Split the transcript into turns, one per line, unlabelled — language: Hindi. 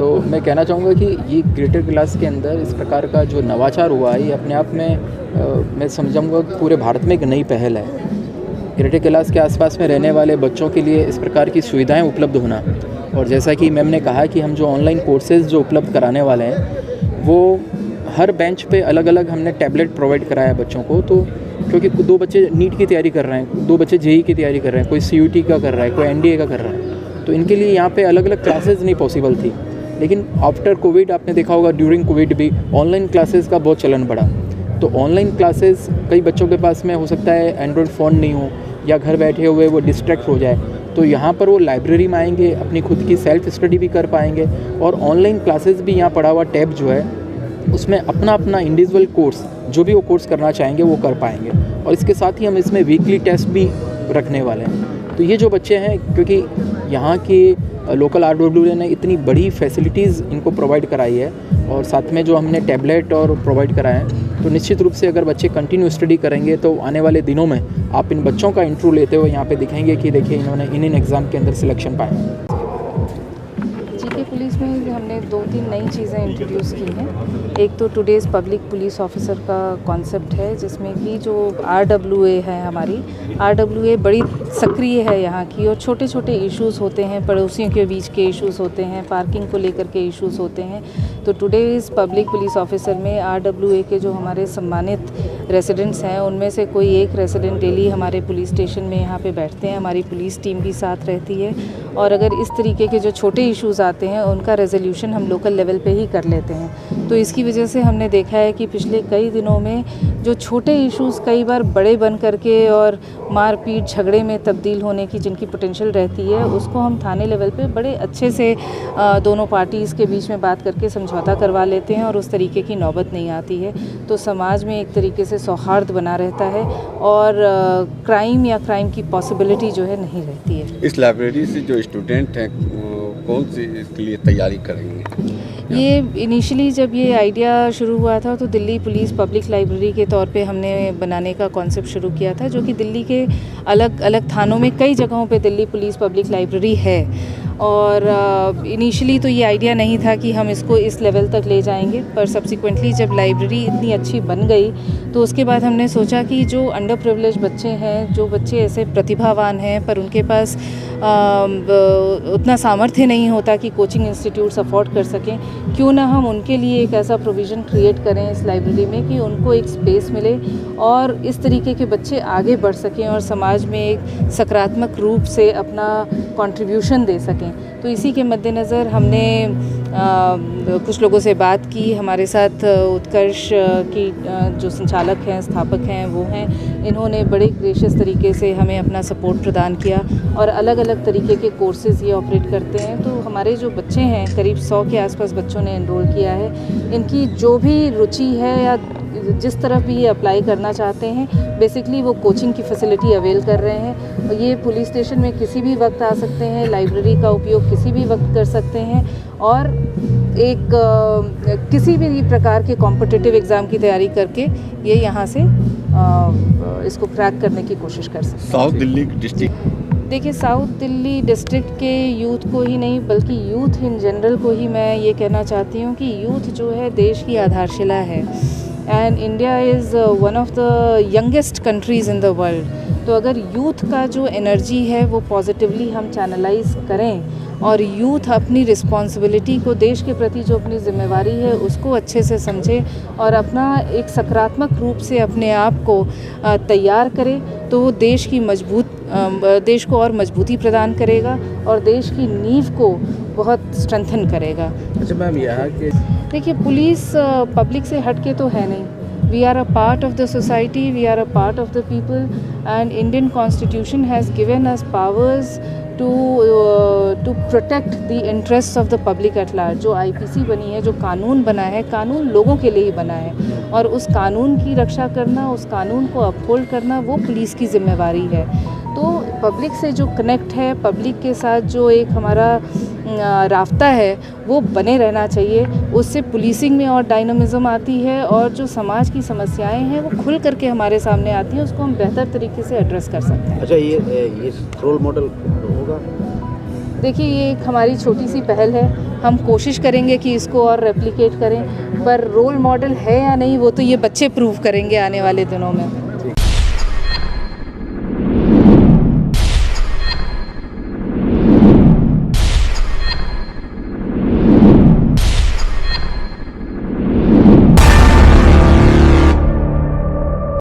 तो मैं कहना चाहूँगा कि ये ग्रेटर क्लास के अंदर इस प्रकार का जो नवाचार हुआ है, ये अपने आप में मैं समझाऊँगा पूरे भारत में एक नई पहल है। ग्रेटर कैलाश के आसपास में रहने वाले बच्चों के लिए इस प्रकार की सुविधाएं उपलब्ध होना, और जैसा कि मैम ने कहा कि हम जो ऑनलाइन कोर्सेज़ जो उपलब्ध कराने वाले हैं, वो हर बेंच पे अलग अलग हमने टैबलेट प्रोवाइड कराया है बच्चों को। तो क्योंकि 2 बच्चे नीट की तैयारी कर रहे हैं, 2 बच्चे जेईई की तैयारी कर रहे हैं, कोई सीयूटी का कर रहा है, कोई एनडीए का कर रहा है, तो इनके लिए यहाँ पे अलग अलग क्लासेस नहीं पॉसिबल थी। लेकिन आफ्टर कोविड आपने देखा होगा, ड्यूरिंग कोविड भी ऑनलाइन क्लासेस का बहुत चलन बढ़ा। तो ऑनलाइन क्लासेस कई बच्चों के पास में हो सकता है एंड्रॉयड फ़ोन नहीं हो, या घर बैठे हुए वो डिस्ट्रैक्ट हो जाए, तो यहाँ पर वो लाइब्रेरी में आएंगे, अपनी खुद की सेल्फ स्टडी भी कर पाएंगे, और ऑनलाइन क्लासेस भी यहाँ पढ़ा हुआ टैब जो है उसमें अपना अपना इंडिविजुअल कोर्स जो भी वो कोर्स करना चाहेंगे वो कर पाएंगे। और इसके साथ ही हम इसमें वीकली टेस्ट भी रखने वाले हैं। तो ये जो बच्चे हैं, क्योंकि यहाँ के लोकल RWA ने इतनी बड़ी फैसिलिटीज़ इनको प्रोवाइड कराई है, और साथ में जो हमने टैबलेट और प्रोवाइड कराए हैं, तो निश्चित रूप से अगर बच्चे कंटिन्यू स्टडी करेंगे तो आने वाले दिनों में आप इन बच्चों का इंटरव्यू लेते हुए यहाँ पे दिखेंगे कि देखिए इन्होंने इन एग्ज़ाम के अंदर सिलेक्शन पाया।
जीके पुलिस में हमने 2-3 नई चीज़ें इंट्रोड्यूस की हैं। एक तो टुडेज़ पब्लिक पुलिस ऑफिसर का कॉन्सेप्ट है, जिसमें कि जो RWA है हमारी, RWA बड़ी सक्रिय है यहाँ की, और छोटे छोटे इश्यूज़ होते हैं, पड़ोसियों के बीच के इश्यूज़ होते हैं, पार्किंग को लेकर के इश्यूज़ होते हैं। तो टुडेज़ पब्लिक पुलिस ऑफिसर में RWA के जो हमारे सम्मानित रेसिडेंट्स हैं, उनमें से कोई एक रेसिडेंट डेली हमारे पुलिस स्टेशन में यहाँ पे बैठते हैं, हमारी पुलिस टीम भी साथ रहती है, और अगर इस तरीके के जो छोटे इश्यूज़ आते हैं उनका रेजोल्यूशन हम लोकल लेवल पे ही कर लेते हैं। तो इसकी वजह से हमने देखा है कि पिछले कई दिनों में जो छोटे इश्यूज़ कई बार बड़े बन करके और मारपीट झगड़े में तब्दील होने की जिनकी पोटेंशियल रहती है, उसको हम थाने लेवल पे बड़े अच्छे से दोनों पार्टीज़ के बीच में बात करके समझौता करवा लेते हैं, और उस तरीके की नौबत नहीं आती है। तो समाज में एक तरीके से सौहार्द बना रहता है, और क्राइम या क्राइम की पॉसिबिलिटी जो है नहीं रहती है।
इस लाइब्रेरी से जो स्टूडेंट हैं कौन सी इसके लिए तैयारी करेंगे?
ये इनिशियली जब ये आइडिया शुरू हुआ था तो दिल्ली पुलिस पब्लिक लाइब्रेरी के तौर पे हमने बनाने का कॉन्सेप्ट शुरू किया था, जो कि दिल्ली के अलग अलग थानों में कई जगहों पे दिल्ली पुलिस पब्लिक लाइब्रेरी है। और इनिशियली तो ये आइडिया नहीं था कि हम इसको इस लेवल तक ले जाएंगे, पर सब्सिक्वेंटली जब लाइब्रेरी इतनी अच्छी बन गई तो उसके बाद हमने सोचा कि जो अंडर प्रिविलेज बच्चे हैं, जो बच्चे ऐसे प्रतिभावान हैं पर उनके पास उतना सामर्थ्य नहीं होता कि कोचिंग इंस्टीट्यूट्स अफोर्ड कर सकें, क्यों ना हम उनके लिए एक ऐसा प्रोविज़न क्रिएट करें इस लाइब्रेरी में कि उनको एक स्पेस मिले और इस तरीके के बच्चे आगे बढ़ सकें और समाज में एक सकारात्मक रूप से अपना कंट्रीब्यूशन दे सकें। तो इसी के मद्देनज़र हमने कुछ लोगों से बात की। हमारे साथ उत्कर्ष की जो संचालक हैं, स्थापक हैं, वो हैं, इन्होंने बड़े ग्रेशियस तरीके से हमें अपना सपोर्ट प्रदान किया और अलग अलग तरीके के कोर्सेज़ ये ऑपरेट करते हैं। तो हमारे जो बच्चे हैं, करीब 100 के आसपास बच्चों ने एनरोल किया है। इनकी जो भी रुचि है या जिस तरफ भी ये अप्लाई करना चाहते हैं, बेसिकली वो कोचिंग की फैसिलिटी अवेल कर रहे हैं। ये पुलिस स्टेशन में किसी भी वक्त आ सकते हैं, लाइब्रेरी का उपयोग किसी भी वक्त कर सकते हैं और एक किसी भी प्रकार के कॉम्पिटिटिव एग्ज़ाम की तैयारी करके ये यहाँ से इसको क्रैक करने की कोशिश कर सकते हैं।
साउथ दिल्ली डिस्ट्रिक्ट,
देखिए, साउथ दिल्ली डिस्ट्रिक्ट के यूथ को ही नहीं बल्कि यूथ इन जनरल को ही मैं ये कहना चाहती हूँ कि यूथ जो है देश की आधारशिला है and India is one of the youngest countries in the world. तो अगर यूथ का जो एनर्जी है वो पॉजिटिवली हम चैनलाइज करें और यूथ अपनी रिस्पॉन्सिबिलिटी को, देश के प्रति जो अपनी जिम्मेवारी है उसको अच्छे से समझे और अपना एक सकारात्मक रूप से अपने आप को तैयार करे, तो वो देश को और मजबूती प्रदान करेगा और देश की नींव को बहुत स्ट्रेंथन करेगा।
अच्छा मैम, यहाँ के
देखिए, पुलिस पब्लिक से हट के तो है नहीं। We are a part of the society, we are a part of the people and Indian constitution has given us powers to protect the interest of the public at large. जो IPC बनी है, जो कानून बना है, कानून लोगों के लिए ही बना है और उस कानून की रक्षा करना, उस कानून को अपहोल्ड करना वो पुलिस की जिम्मेवारी है। तो पब्लिक से जो कनेक्ट है, पब्लिक के साथ जो एक हमारा राब्ता है वो बने रहना चाहिए। उससे पुलिसिंग में और डायनामिज़म आती है और जो समाज की समस्याएं हैं वो खुल करके हमारे सामने आती हैं, उसको हम बेहतर तरीके से एड्रेस कर सकते हैं।
अच्छा, ये रोल मॉडल होगा?
देखिए, ये एक हमारी छोटी सी पहल है। हम कोशिश करेंगे कि इसको और रेप्लिकेट करें, पर रोल मॉडल है या नहीं वो तो ये बच्चे प्रूव करेंगे आने वाले दिनों में।